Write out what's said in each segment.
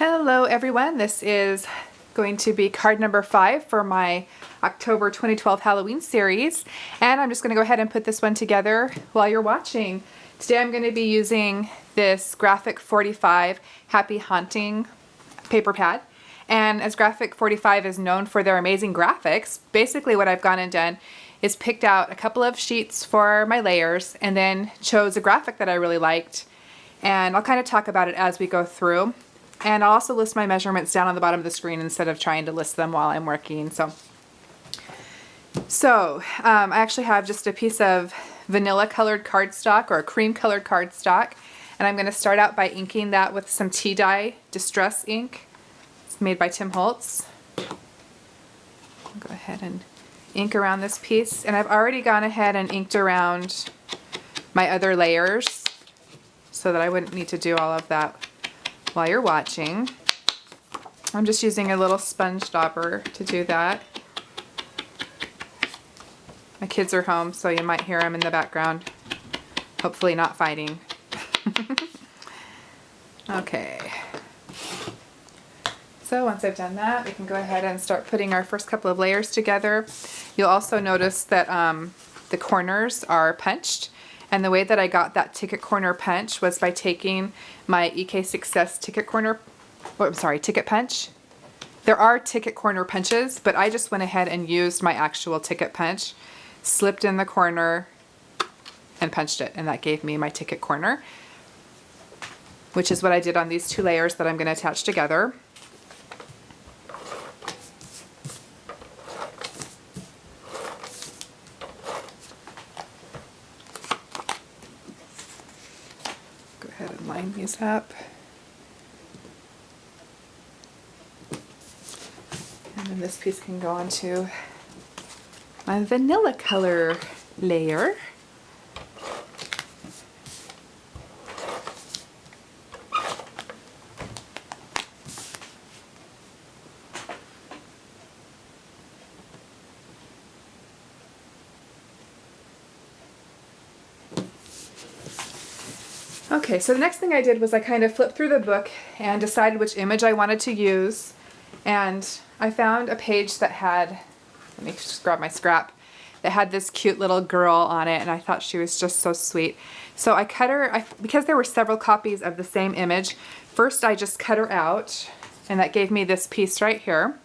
Hello everyone, this is going to be card number 5 for my October 2012 Halloween series, and I'm just going to go ahead and put this one together while you're watching. Today I'm going to be using this Graphic 45 Happy Haunting paper pad, and as Graphic 45 is known for their amazing graphics, basically what I've gone and done is picked out a couple of sheets for my layers and then chose a graphic that I really liked, and I'll kind of talk about it as we go through. And I'll also list my measurements down on the bottom of the screen instead of trying to list them while I'm working. So I actually have just a piece of vanilla colored cardstock or a cream colored cardstock, and I'm going to start out by inking that with some tea dye distress ink. It's made by Tim Holtz. I'll go ahead and ink around this piece, and I've already gone ahead and inked around my other layers so that I wouldn't need to do all of that while you're watching. I'm just using a little sponge dauber to do that. My kids are home, so you might hear them in the background. Hopefully not fighting. Okay. So once I've done that, we can go ahead and start putting our first couple of layers together. You'll also notice that the corners are punched. And the way that I got that ticket corner punch was by taking my EK Success ticket punch. There are ticket corner punches, but I just went ahead and used my actual ticket punch, slipped in the corner, and punched it, and that gave me my ticket corner, which is what I did on these two layers that I'm going to attach together. Line these up, and then this piece can go onto my vanilla color layer. Okay, so the next thing I did was I kind of flipped through the book and decided which image I wanted to use, and I found a page that had, let me just grab my scrap, that had this cute little girl on it, and I thought she was just so sweet. So I cut her, because there were several copies of the same image, first I just cut her out, and that gave me this piece right here.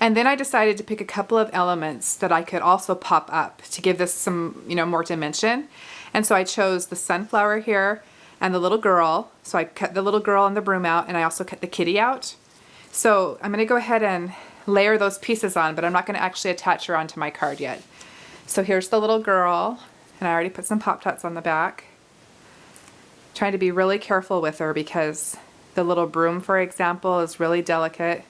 And then I decided to pick a couple of elements that I could also pop up to give this some, more dimension. And so I chose the sunflower here and the little girl. So I cut the little girl and the broom out, and I also cut the kitty out. So I'm going to go ahead and layer those pieces on, but I'm not going to actually attach her onto my card yet. So here's the little girl, and I already put some Pop-Tarts on the back. Trying to be really careful with her because the little broom, for example, is really delicate.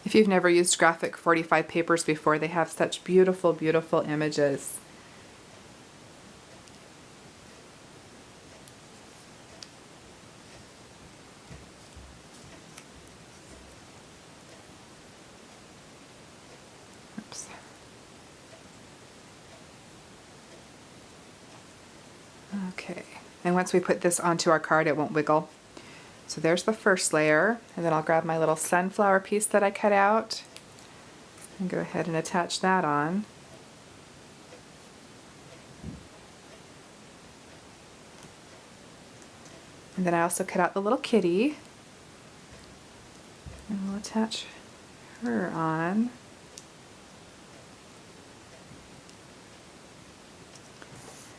If you've never used Graphic 45 papers before, they have such beautiful, beautiful images. Oops. Okay, and once we put this onto our card, it won't wiggle. So there's the first layer, and then I'll grab my little sunflower piece that I cut out and go ahead and attach that on. And then I also cut out the little kitty, and we'll attach her on.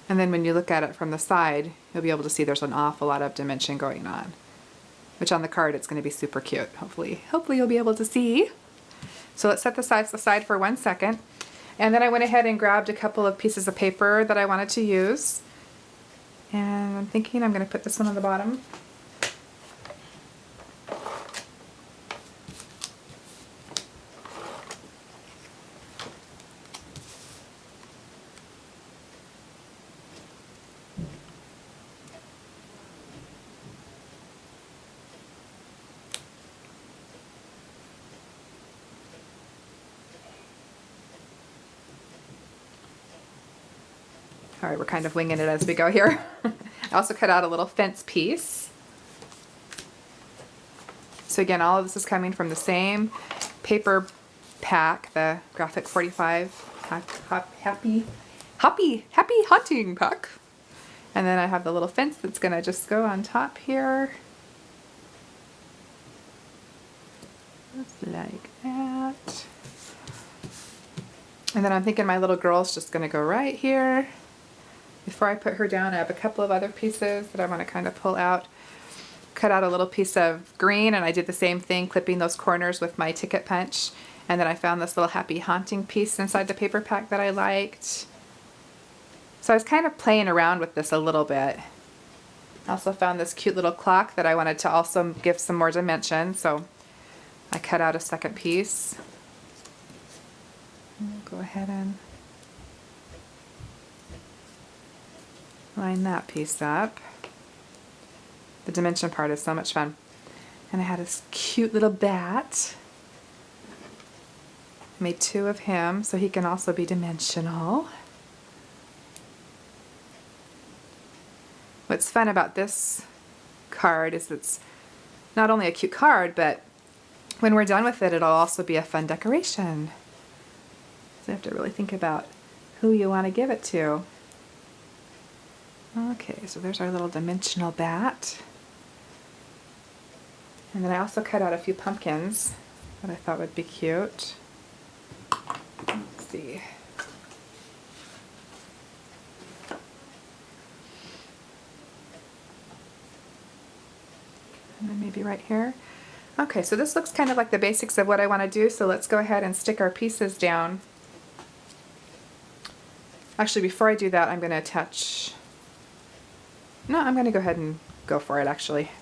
And then when you look at it from the side, you'll be able to see there's an awful lot of dimension going on. Which on the card it's going to be super cute. Hopefully you'll be able to see. So let's set the sides aside for 1 second. And then I went ahead and grabbed a couple of pieces of paper that I wanted to use. And I'm thinking I'm going to put this one on the bottom. Alright, we're kind of winging it as we go here. I also cut out a little fence piece. So again, all of this is coming from the same paper pack, the Graphic 45 Happy Hunting pack. And then I have the little fence that's gonna just go on top here. Just like that. And then I'm thinking my little girl's just gonna go right here. Before I put her down, I have a couple of other pieces that I want to kind of pull out. Cut out a little piece of green, and I did the same thing, clipping those corners with my ticket punch. And then I found this little Happy Haunting piece inside the paper pack that I liked. So I was kind of playing around with this a little bit. I also found this cute little clock that I wanted to also give some more dimension, so I cut out a second piece. Go ahead and line that piece up. The dimension part is so much fun. And I had this cute little bat. Made two of him so he can also be dimensional. What's fun about this card is it's not only a cute card, but when we're done with it, it'll also be a fun decoration. So you have to really think about who you want to give it to. Okay, so there's our little dimensional bat. And then I also cut out a few pumpkins that I thought would be cute. Let's see. And then maybe right here. Okay, so this looks kind of like the basics of what I want to do, so let's go ahead and stick our pieces down. Actually, before I do that, I'm going to attach... No, I'm going to go ahead and go for it, actually.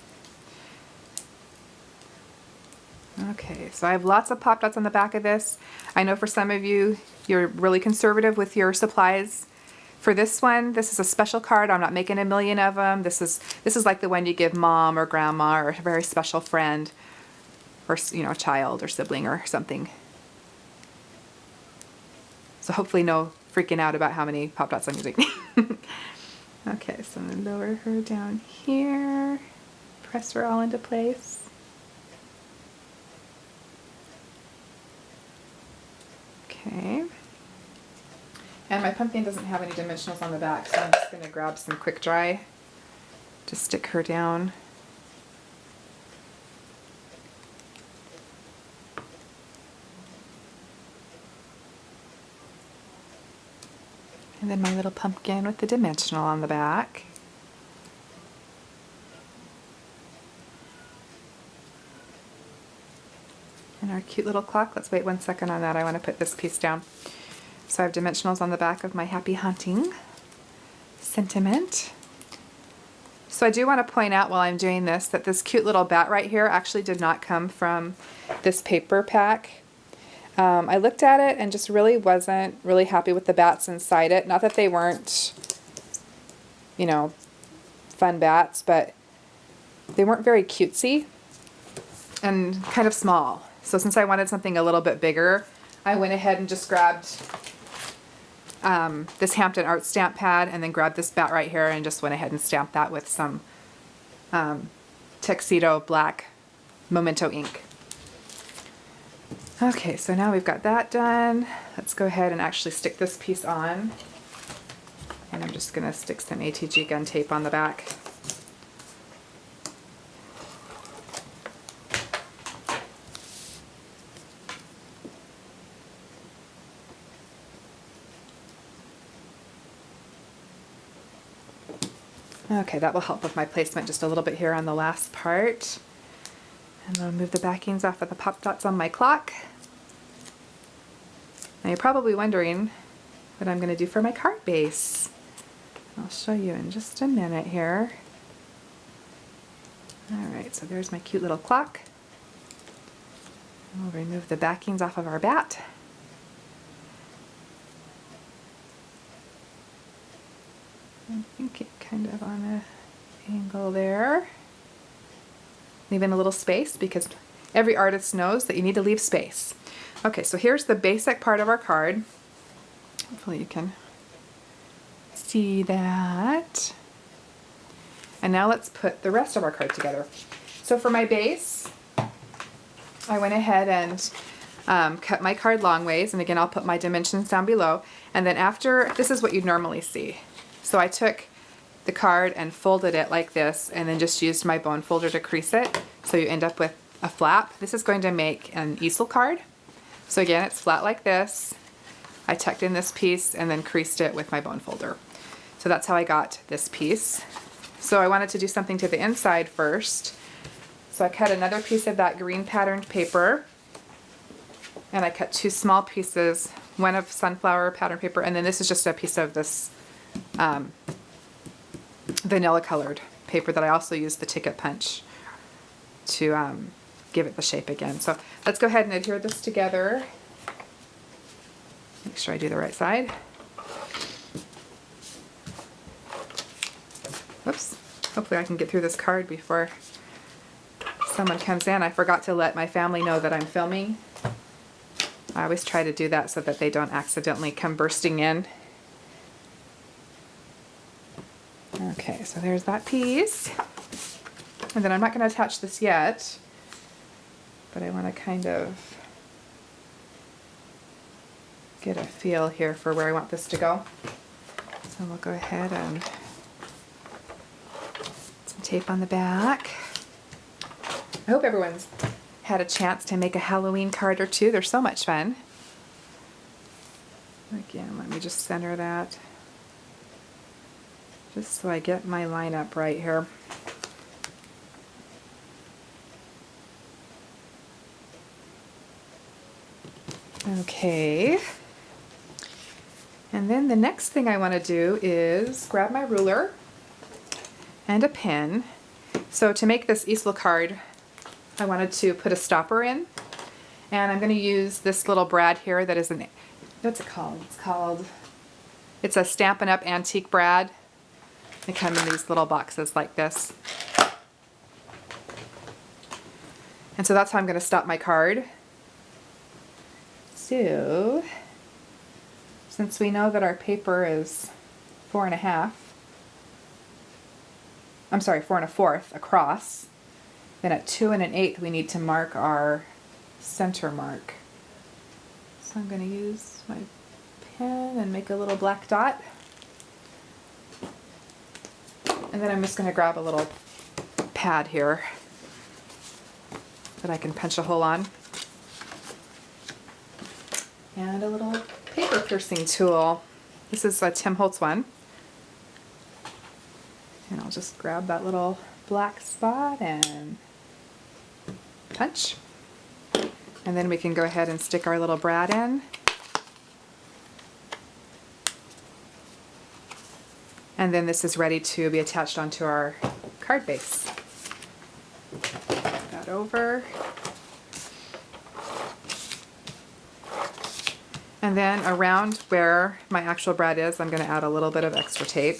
Okay, so I have lots of pop dots on the back of this. I know for some of you, you're really conservative with your supplies. For this one, this is a special card. I'm not making a million of them. This is like the one you give mom or grandma or a very special friend, or a child or sibling or something. So hopefully no freaking out about how many pop dots I'm using. Okay, so I'm going to lower her down here, press her all into place. Okay. And my pumpkin doesn't have any dimensionals on the back, so I'm just going to grab some quick dry to stick her down. And then my little pumpkin with the dimensional on the back. And our cute little clock. Let's wait 1 second on that. I want to put this piece down. So I have dimensionals on the back of my Happy Hunting sentiment. So I do want to point out while I'm doing this that this cute little bat right here actually did not come from this paper pack. I looked at it and just really wasn't really happy with the bats inside it. Not that they weren't, fun bats, but they weren't very cutesy and kind of small. So since I wanted something a little bit bigger, I went ahead and just grabbed this Hampton Art stamp pad and then grabbed this bat right here and just went ahead and stamped that with some Tuxedo Black Memento ink. Okay, so now we've got that done. Let's go ahead and actually stick this piece on. And I'm just going to stick some ATG gun tape on the back. Okay, that will help with my placement just a little bit here on the last part. And I'll move the backings off of the pop dots on my clock. Now you're probably wondering what I'm going to do for my card base. I'll show you in just a minute here. Alright, so there's my cute little clock. We'll remove the backings off of our bat. I think it kind of on an angle there. Leaving a little space because every artist knows that you need to leave space. Okay, so here's the basic part of our card. Hopefully you can see that. And now let's put the rest of our card together. So for my base, I went ahead and cut my card long ways, and again I'll put my dimensions down below. And then after, this is what you'd normally see. So I took the card and folded it like this, and then just used my bone folder to crease it, so you end up with a flap. This is going to make an easel card. So again, it's flat like this. I tucked in this piece and then creased it with my bone folder. So that's how I got this piece. So I wanted to do something to the inside first. So I cut another piece of that green patterned paper, and I cut 2 small pieces, one of sunflower pattern paper, and then this is just a piece of this vanilla colored paper that I also used the ticket punch to give it the shape again. So let's go ahead and adhere this together. Make sure I do the right side. Whoops. Hopefully I can get through this card before someone comes in. I forgot to let my family know that I'm filming. I always try to do that so that they don't accidentally come bursting in. Okay, so there's that piece. And then I'm not going to attach this yet, but I want to kind of get a feel here for where I want this to go. So we'll go ahead and put some tape on the back. I hope everyone's had a chance to make a Halloween card or two. They're so much fun. Again, let me just center that, just so I get my line up right here. Okay. And then the next thing I want to do is grab my ruler and a pen. So to make this easel card, I wanted to put a stopper in, and I'm going to use this little brad here that is an, what's it called? It's a Stampin' Up! Antique brad. They come in these little boxes like this. And so that's how I'm going to stop my card. So, since we know that our paper is 4 1/4, I'm sorry, 4 1/4 across, then at 2 1/8 we need to mark our center mark. So I'm going to use my pen and make a little black dot. And then I'm just going to grab a little pad here that I can punch a hole on. And a little paper piercing tool. This is a Tim Holtz one. And I'll just grab that little black spot and punch. And then we can go ahead and stick our little brad in. And then this is ready to be attached onto our card base. Put that over. And then around where my actual brad is, I'm going to add a little bit of extra tape,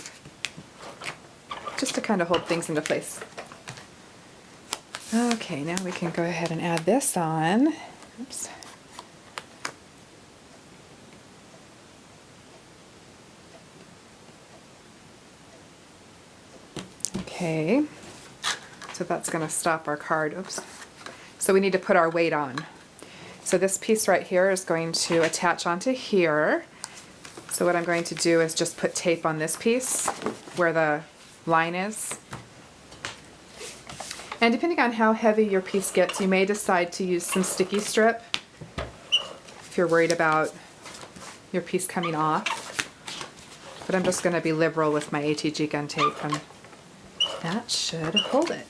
just to kind of hold things into place. Okay, now we can go ahead and add this on. Oops. Okay, so that's going to stop our card. Oops. So we need to put our weight on. So this piece right here is going to attach onto here. So what I'm going to do is just put tape on this piece where the line is. And depending on how heavy your piece gets, you may decide to use some sticky strip if you're worried about your piece coming off. But I'm just going to be liberal with my ATG gun tape, and that should hold it.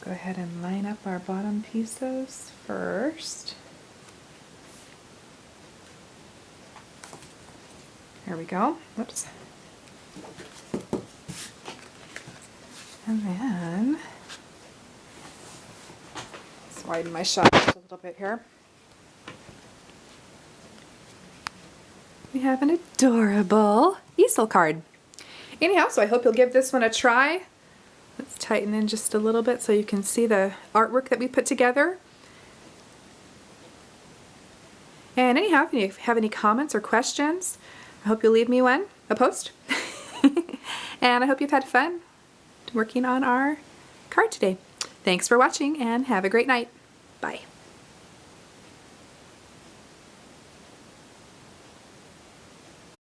Go ahead and line up our bottom pieces first. There we go. Whoops. And then let's widen my shot just a little bit here. We have an adorable easel card. Anyhow, so I hope you'll give this one a try. Let's tighten in just a little bit so you can see the artwork that we put together. And anyhow, if you have any comments or questions, I hope you'll leave me a post. And I hope you've had fun working on our card today. Thanks for watching and have a great night. Bye.